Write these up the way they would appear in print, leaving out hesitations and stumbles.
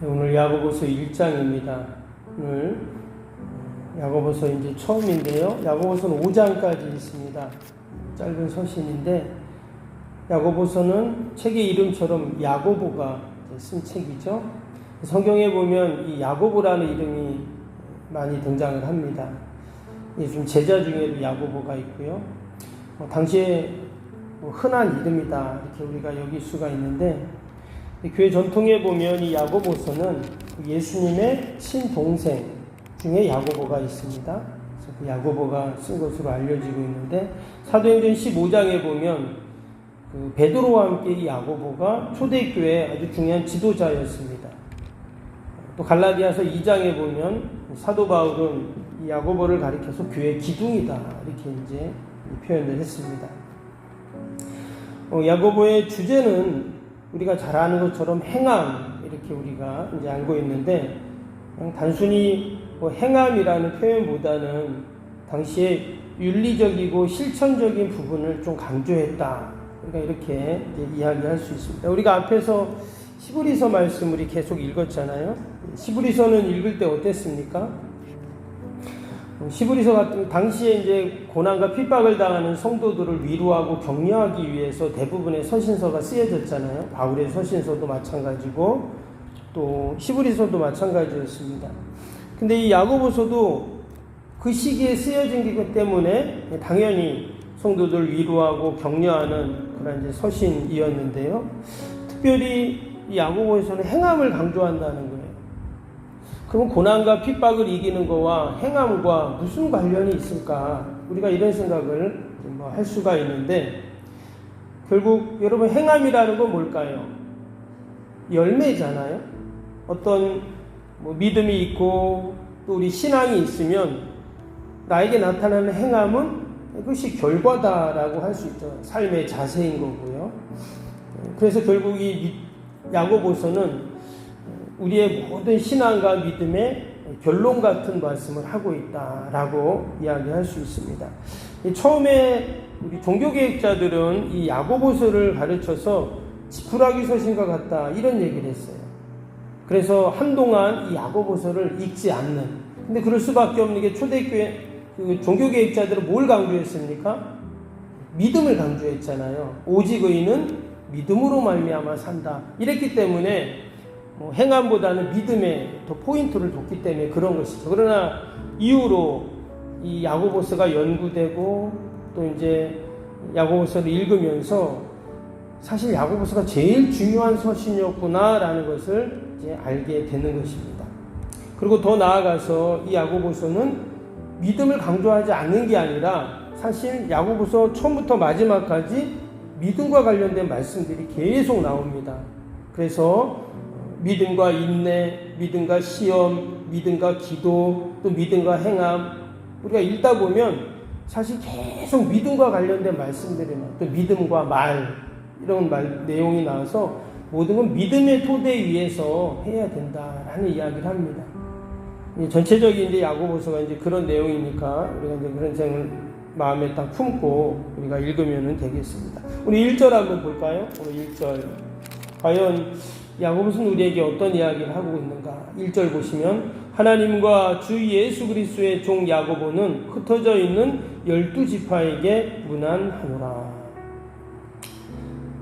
오늘 야고보서 1장입니다. 오늘 야고보서 이제 처음인데요. 야고보서는 5장까지 있습니다. 짧은 서신인데 야고보서는 책의 이름처럼 야고보가 쓴 책이죠. 성경에 보면 이 야고보라는 이름이 많이 등장을 합니다. 좀 제자 중에도 야고보가 있고요. 당시에 흔한 이름이다 이렇게 우리가 여길 수가 있는데 교회 전통에 보면 이 야고보서는 예수님의 친동생 중에 야고보가 있습니다. 그래서 그 야고보가 쓴 것으로 알려지고 있는데 사도행전 15장에 보면 그 베드로와 함께 이 야고보가 초대교회의 아주 중요한 지도자였습니다. 또 갈라디아서 2장에 보면 사도 바울은 이 야고보를 가리켜서 교회 기둥이다 이렇게 이제 표현을 했습니다. 야고보의 주제는 우리가 잘 아는 것처럼 행함 이렇게 우리가 이제 알고 있는데 그냥 단순히 행함이라는 표현보다는 당시에 윤리적이고 실천적인 부분을 좀 강조했다. 그러니까 이렇게 이제 이야기할 수 있습니다. 우리가 앞에서 히브리서 말씀 우리 계속 읽었잖아요. 히브리서는 읽을 때 어땠습니까? 히브리서 같은 당시에 이제 고난과 핍박을 당하는 성도들을 위로하고 격려하기 위해서 대부분의 서신서가 쓰여졌잖아요. 바울의 서신서도 마찬가지고 또 히브리서도 마찬가지였습니다. 근데 이 야고보서도 그 시기에 쓰여진 것 때문에 당연히 성도들 위로하고 격려하는 그런 이제 서신이었는데요. 특별히 이 야고보에서는 행함을 강조한다는 거예요. 그럼 고난과 핍박을 이기는 거와 행함과 무슨 관련이 있을까? 우리가 이런 생각을 할 수가 있는데 결국 여러분 행함이라는 건 뭘까요? 열매잖아요. 어떤 믿음이 있고 또 우리 신앙이 있으면 나에게 나타나는 행함은 그것이 결과다라고 할 수 있죠. 삶의 자세인 거고요. 그래서 결국 이 야고보서는 우리의 모든 신앙과 믿음의 결론 같은 말씀을 하고 있다라고 이야기할 수 있습니다. 처음에 우리 종교개혁자들은 이 야고보서를 가르쳐서 지푸라기 서신과 같다 이런 얘기를 했어요. 그래서 한동안 이 야고보서를 읽지 않는. 근데 그럴 수밖에 없는 게 초대교회 그 종교개혁자들은 뭘 강조했습니까? 믿음을 강조했잖아요. 오직 의인은 믿음으로 말미암아 산다. 이랬기 때문에 행함보다는 믿음에 더 포인트를 뒀기 때문에 그런 것이죠. 그러나 이후로 이 야고보서가 연구되고 또 이제 야고보서를 읽으면서 사실 야고보서가 제일 중요한 서신이었구나라는 것을 이제 알게 되는 것입니다. 그리고 더 나아가서 이 야고보서는 믿음을 강조하지 않는 게 아니라 사실 야고보서 처음부터 마지막까지 믿음과 관련된 말씀들이 계속 나옵니다. 그래서 믿음과 인내, 믿음과 시험, 믿음과 기도, 또 믿음과 행함 우리가 읽다 보면 사실 계속 믿음과 관련된 말씀들이 나와요. 또 믿음과 말 이런 내용이 나와서 모든 건 믿음의 토대 위에서 해야 된다라는 이야기를 합니다. 전체적인 이제 야고보서가 이제 그런 내용이니까 우리가 이제 그런 생을 마음에 딱 품고 우리가 읽으면 되겠습니다. 우리 1절 한번 볼까요? 오늘 1절. 과연 야고보서는 우리에게 어떤 이야기를 하고 있는가? 1절 보시면 하나님과 주 예수 그리스도의 종 야고보는 흩어져 있는 12지파에게 문안하노라.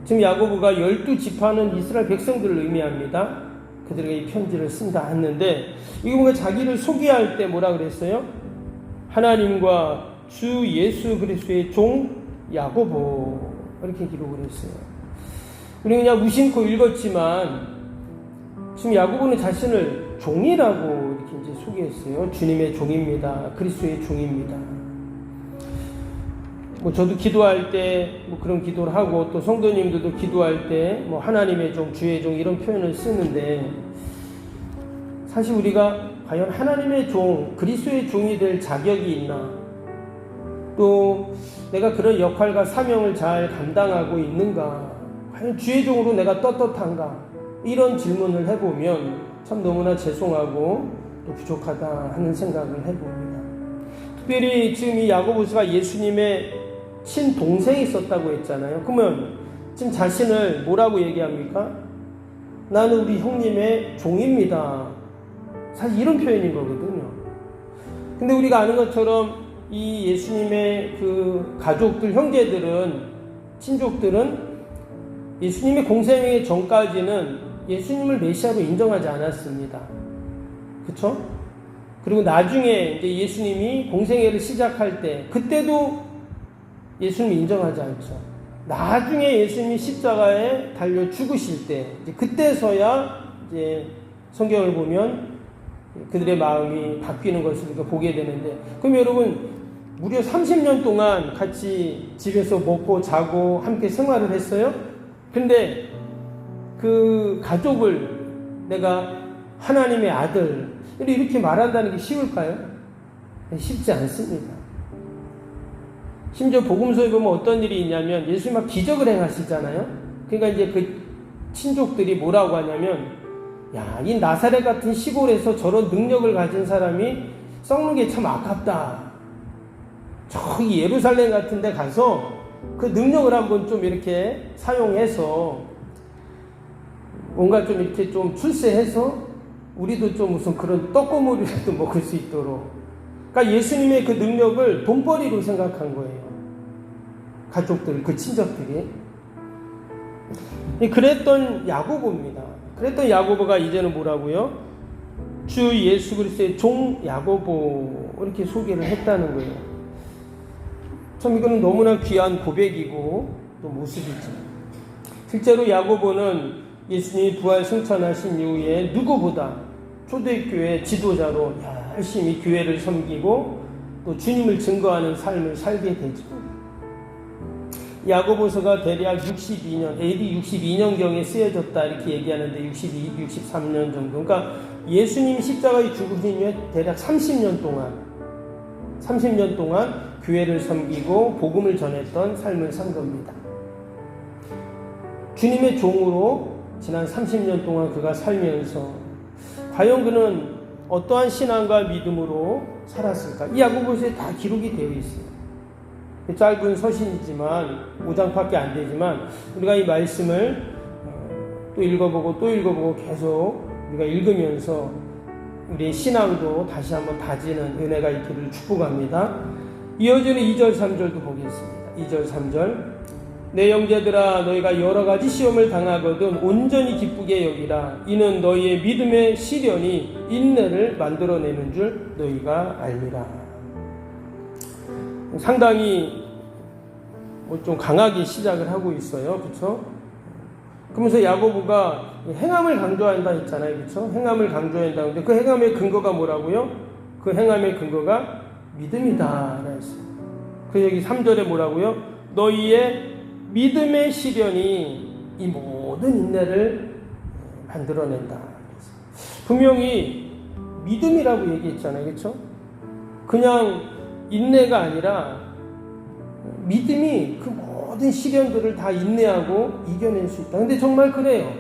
지금 야고보가 12지파는 이스라엘 백성들을 의미합니다. 그들에게 이 편지를 쓴다 했는데 이거 보면 자기를 소개할 때 뭐라 그랬어요? 하나님과 주 예수 그리스도의 종 야고보 이렇게 기록을 했어요. 우리는 그냥 무심코 읽었지만 지금 야고보는 자신을 종이라고 이렇게 이제 소개했어요. 주님의 종입니다. 그리스도의 종입니다. 저도 기도할 때 그런 기도를 하고 또 성도님들도 기도할 때 하나님의 종, 주의 종 이런 표현을 쓰는데 사실 우리가 과연 하나님의 종, 그리스도의 종이 될 자격이 있나? 또 내가 그런 역할과 사명을 잘 감당하고 있는가? 과연 주의 종으로 내가 떳떳한가? 이런 질문을 해보면 참 너무나 죄송하고 또 부족하다 하는 생각을 해봅니다. 특별히 지금 이 야고보서가 예수님의 친동생이 있었다고 했잖아요. 그러면 지금 자신을 뭐라고 얘기합니까? 나는 우리 형님의 종입니다. 사실 이런 표현인 거거든요. 근데 우리가 아는 것처럼 이 예수님의 그 가족들, 형제들은, 친족들은 예수님의 공생애의 전까지는 예수님을 메시아로 인정하지 않았습니다. 그쵸? 그리고 나중에 이제 예수님이 공생애를 시작할 때, 그때도 예수님을 인정하지 않죠. 나중에 예수님이 십자가에 달려 죽으실 때, 이제 그때서야 이제 성경을 보면 그들의 마음이 바뀌는 것을 우리가 보게 되는데, 그럼 여러분, 무려 30년 동안 같이 집에서 먹고 자고 함께 생활을 했어요? 근데 그 가족을 내가 하나님의 아들, 이렇게 말한다는 게 쉬울까요? 쉽지 않습니다. 심지어 복음서에 보면 어떤 일이 있냐면 예수님 막 기적을 행하시잖아요. 그러니까 이제 그 친족들이 뭐라고 하냐면, 야, 이 나사렛 같은 시골에서 저런 능력을 가진 사람이 썩는 게 참 아깝다. 저기 예루살렘 같은 데 가서 그 능력을 한번 좀 이렇게 사용해서 뭔가 좀 이렇게 좀 출세해서 우리도 좀 무슨 그런 떡고물이라도 먹을 수 있도록. 그러니까 예수님의 그 능력을 돈벌이로 생각한 거예요. 가족들, 그 친척들이. 그랬던 야고보입니다. 그랬던 야고보가 이제는 뭐라고요? 주 예수 그리스도의 종 야고보, 이렇게 소개를 했다는 거예요. 참 이거는 너무나 귀한 고백이고 또 모습이죠. 실제로 야고보는 예수님이 부활 승천하신 이후에 누구보다 초대교회 지도자로 열심히 교회를 섬기고 또 주님을 증거하는 삶을 살게 되죠. 야고보서가 대략 62년, AD 62년경에 쓰여졌다 이렇게 얘기하는데 62, 63년 정도. 그러니까 예수님이 십자가에 죽으신 후에 대략 30년 동안 교회를 섬기고 복음을 전했던 삶을 산 겁니다. 주님의 종으로 지난 30년 동안 그가 살면서 과연 그는 어떠한 신앙과 믿음으로 살았을까? 이 야고보서에 다 기록이 되어 있어요. 짧은 서신이지만 5장밖에 안 되지만 우리가 이 말씀을 또 읽어보고 계속 우리가 읽으면서 우리의 신앙도 다시 한번 다지는 은혜가 있기를 축복합니다. 이어지는 2절 3절도 보겠습니다. 2절 3절 내 형제들아 너희가 여러 가지 시험을 당하거든 온전히 기쁘게 여기라. 이는 너희의 믿음의 시련이 인내를 만들어내는 줄 너희가 알미라. 상당히 좀 강하게 시작을 하고 있어요. 그렇죠? 그러면서 야고보가 행함을 강조한다 했잖아요. 그렇죠? 행함을 강조한다. 근데 그 행함의 근거가 뭐라고요? 그 행함의 근거가 믿음이다 했어요. 그 여기 3절에 뭐라고요? 너희의 믿음의 시련이 이 모든 인내를 만들어낸다. 분명히 믿음이라고 얘기했잖아요. 그렇죠? 그냥 인내가 아니라 믿음이 그 모든 시련들을 다 인내하고 이겨낼 수 있다. 근데 정말 그래요.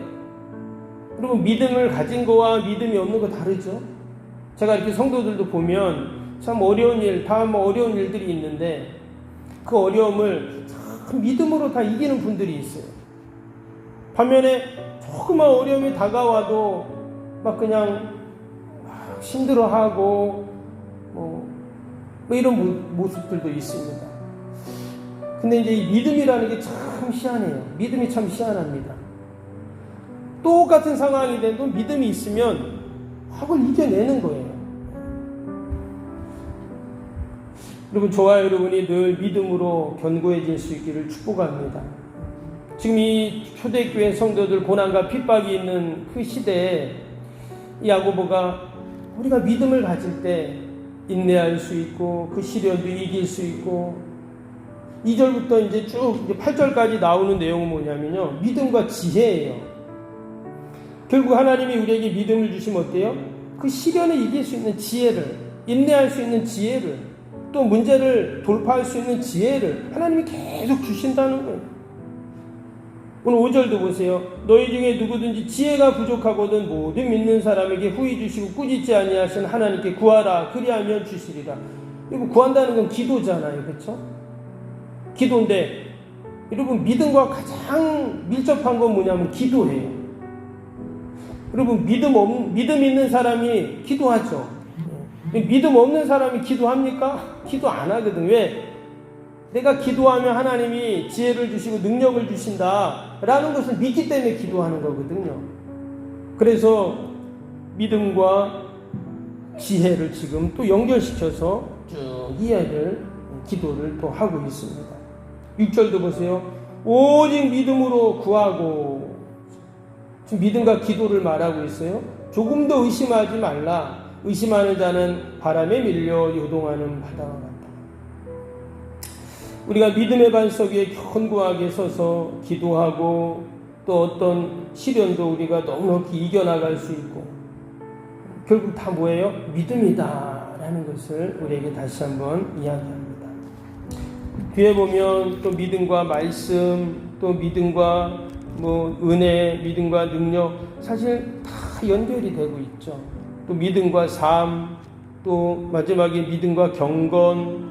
여러분 믿음을 가진 거와 믿음이 없는 거 다르죠? 제가 이렇게 성도들도 보면 참 어려운 일, 다 어려운 일들이 있는데 그 어려움을 참 믿음으로 다 이기는 분들이 있어요. 반면에 조그만 어려움이 다가와도 막 그냥 힘들어하고 뭐 이런 모습들도 있습니다. 근데 이제 이 믿음이라는 게 참 희한해요. 믿음이 참 희한합니다. 똑같은 상황이 돼도 믿음이 있으면 그걸 이겨내는 거예요. 여러분, 저와 여러분이 늘 믿음으로 견고해질 수 있기를 축복합니다. 지금 이 초대교회 성도들 고난과 핍박이 있는 그 시대에 이 야고보가 우리가 믿음을 가질 때 인내할 수 있고 그 시련도 이길 수 있고 2절부터 이제 쭉 8절까지 나오는 내용은 뭐냐면요. 믿음과 지혜예요. 결국 하나님이 우리에게 믿음을 주시면 어때요? 그 시련을 이길 수 있는 지혜를, 인내할 수 있는 지혜를, 또 문제를 돌파할 수 있는 지혜를 하나님이 계속 주신다는 거예요. 오늘 5절도 보세요. 너희 중에 누구든지 지혜가 부족하거든 모든 믿는 사람에게 후히 주시고 꾸짖지 아니하신 하나님께 구하라. 그리하면 주시리라. 이거 구한다는 건 기도잖아요. 그렇죠? 기도인데 여러분 믿음과 가장 밀접한 건 뭐냐면 기도예요. 여러분, 믿음 있는 사람이 기도하죠. 믿음 없는 사람이 기도합니까? 기도 안 하거든. 왜? 내가 기도하면 하나님이 지혜를 주시고 능력을 주신다라는 것을 믿기 때문에 기도하는 거거든요. 그래서 믿음과 지혜를 지금 또 연결시켜서 쭉 기도를 또 하고 있습니다. 6절도 보세요. 오직 믿음으로 구하고, 지금 믿음과 기도를 말하고 있어요. 조금도 의심하지 말라. 의심하는 자는 바람에 밀려 요동하는 바다와 같다. 우리가 믿음의 반석 위에 견고하게 서서 기도하고 또 어떤 시련도 우리가 넉넉히 이겨나갈 수 있고, 결국 다 뭐예요? 믿음이다라는 것을 우리에게 다시 한번 이야기합니다. 뒤에 보면 또 믿음과 말씀, 또 믿음과 은혜, 믿음과 능력, 사실 다 연결이 되고 있죠. 또 믿음과 삶, 또 마지막에 믿음과 경건,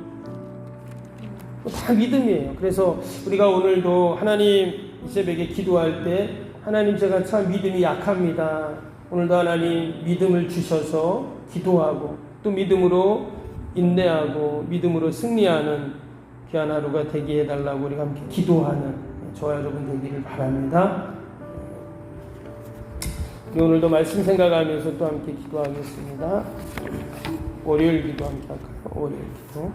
다 믿음이에요. 그래서 우리가 오늘도 하나님 이 새벽에 기도할 때, 하나님 제가 참 믿음이 약합니다. 오늘도 하나님 믿음을 주셔서 기도하고 또 믿음으로 인내하고 믿음으로 승리하는 귀한 하루가 되게 해달라고 우리가 함께 기도하는 저와 여러분 되기를 바랍니다. 오늘도 말씀 생각하면서 또 함께 기도하겠습니다. 월요일 기도 함께 할까요?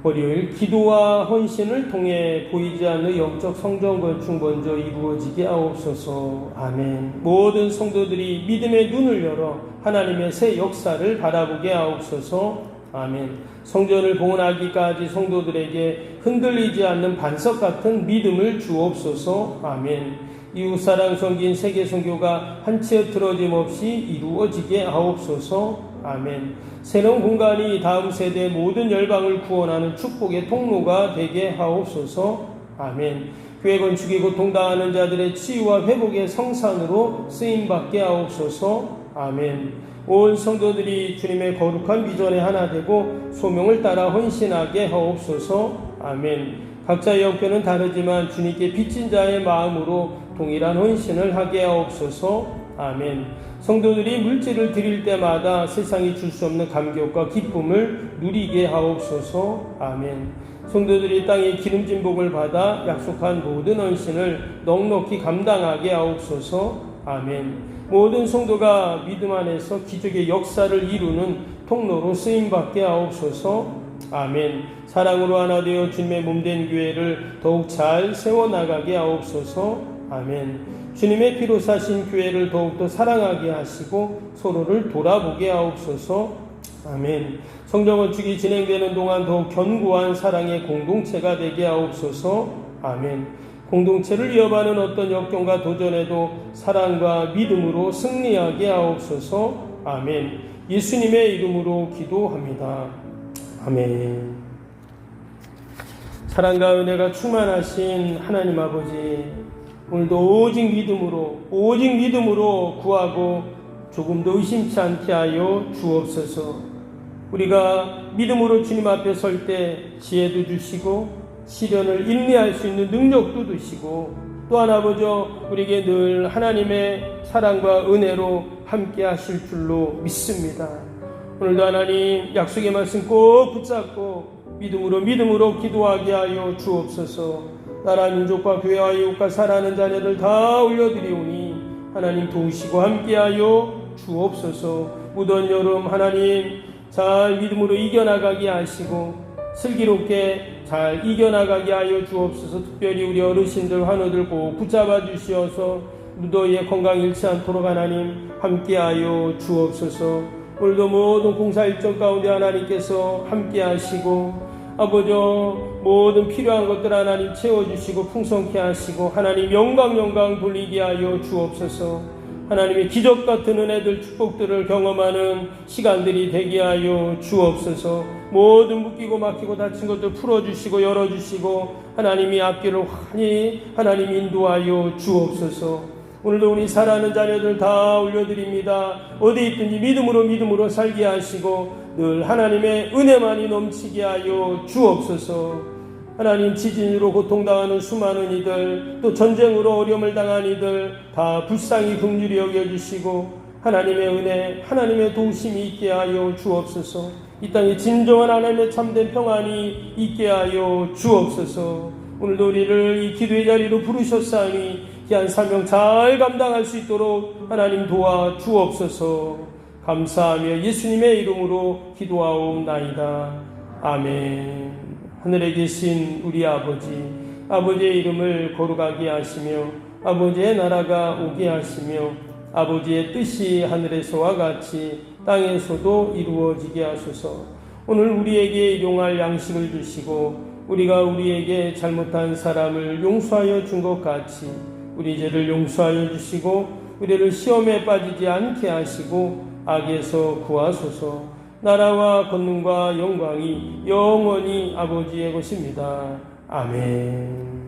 월요일 기도와 헌신을 통해 보이지 않는 영적 성전 건축 먼저 이루어지게 하옵소서. 아멘. 모든 성도들이 믿음의 눈을 열어 하나님의 새 역사를 바라보게 하옵소서. 아멘. 성전을 봉헌하기까지 성도들에게 흔들리지 않는 반석 같은 믿음을 주옵소서. 아멘. 이웃사랑 섬긴 세계 선교가 한 채 틀어짐 없이 이루어지게 하옵소서. 아멘. 새로운 공간이 다음 세대 모든 열방을 구원하는 축복의 통로가 되게 하옵소서. 아멘. 교회 건축이 고통당하는 자들의 치유와 회복의 성산으로 쓰임받게 하옵소서. 아멘. 온 성도들이 주님의 거룩한 비전에 하나 되고 소명을 따라 헌신하게 하옵소서. 아멘. 각자의 형편은 다르지만 주님께 빚진 자의 마음으로 동일한 헌신을 하게 하옵소서. 아멘. 성도들이 물질을 드릴 때마다 세상이 줄 수 없는 감격과 기쁨을 누리게 하옵소서. 아멘. 성도들이 땅의 기름진 복을 받아 약속한 모든 헌신을 넉넉히 감당하게 하옵소서. 아멘. 모든 성도가 믿음 안에서 기적의 역사를 이루는 통로로 쓰임받게 하옵소서. 아멘. 사랑으로 하나 되어 주님의 몸된 교회를 더욱 잘 세워나가게 하옵소서. 아멘. 주님의 피로 사신 교회를 더욱더 사랑하게 하시고 서로를 돌아보게 하옵소서. 아멘. 성전 건축이 진행되는 동안 더욱 견고한 사랑의 공동체가 되게 하옵소서. 아멘. 공동체를 이어가는 어떤 역경과 도전에도 사랑과 믿음으로 승리하게 하옵소서. 아멘. 예수님의 이름으로 기도합니다. 아멘. 사랑과 은혜가 충만하신 하나님 아버지, 오늘도 오직 믿음으로 구하고 조금도 의심치 않게 하여 주옵소서. 우리가 믿음으로 주님 앞에 설 때 지혜도 주시고 시련을 인내할 수 있는 능력도 주시고, 또한 아버지 우리에게 늘 하나님의 사랑과 은혜로 함께 하실 줄로 믿습니다. 오늘도 하나님 약속의 말씀 꼭 붙잡고 믿음으로 기도하게 하여 주옵소서. 나라 민족과 교회와 이웃과 사랑하는 자녀들 다 올려드리오니 하나님 도우시고 함께하여 주옵소서. 무더운 여름 하나님 잘 믿음으로 이겨나가게 하시고 슬기롭게 잘 이겨나가게 하여 주옵소서. 특별히 우리 어르신들 환우들 꼭 붙잡아 주시어서 무더위에 건강 잃지 않도록 하나님 함께하여 주옵소서. 오늘도 모든 공사 일정 가운데 하나님께서 함께하시고 아버지 모든 필요한 것들 하나님 채워주시고 풍성케 하시고 하나님 영광 돌리게 하여 주옵소서. 하나님의 기적 같은 은혜들 축복들을 경험하는 시간들이 되게 하여 주옵소서. 모든 묶이고 막히고 닫힌 것들 풀어주시고 열어주시고 하나님이 앞길을 환히 하나님 인도하여 주옵소서. 오늘도 우리 사랑하는 자녀들 다 올려드립니다. 어디 있든지 믿음으로 살게 하시고 늘 하나님의 은혜만이 넘치게 하여 주옵소서. 하나님, 지진으로 고통당하는 수많은 이들, 또 전쟁으로 어려움을 당한 이들 다 불쌍히 긍휼히 여겨주시고 하나님의 은혜, 하나님의 도우심이 있게 하여 주옵소서. 이 땅에 진정한 하나님의 참된 평안이 있게 하여 주옵소서. 오늘도 우리를 이 기도의 자리로 부르셨사니 귀한 사명 잘 감당할 수 있도록 하나님 도와 주옵소서. 감사하며 예수님의 이름으로 기도하옵나이다. 아멘. 하늘에 계신 우리 아버지의 이름을 거룩하게 하시며 아버지의 나라가 오게 하시며 아버지의 뜻이 하늘에서와 같이 땅에서도 이루어지게 하소서. 오늘 우리에게 일용할 양식을 주시고 우리가 우리에게 잘못한 사람을 용서하여 준 것 같이 우리 죄를 용서하여 주시고 우리를 시험에 빠지지 않게 하시고 악에서 구하소서. 나라와 권능과 영광이 영원히 아버지의 것입니다. 아멘.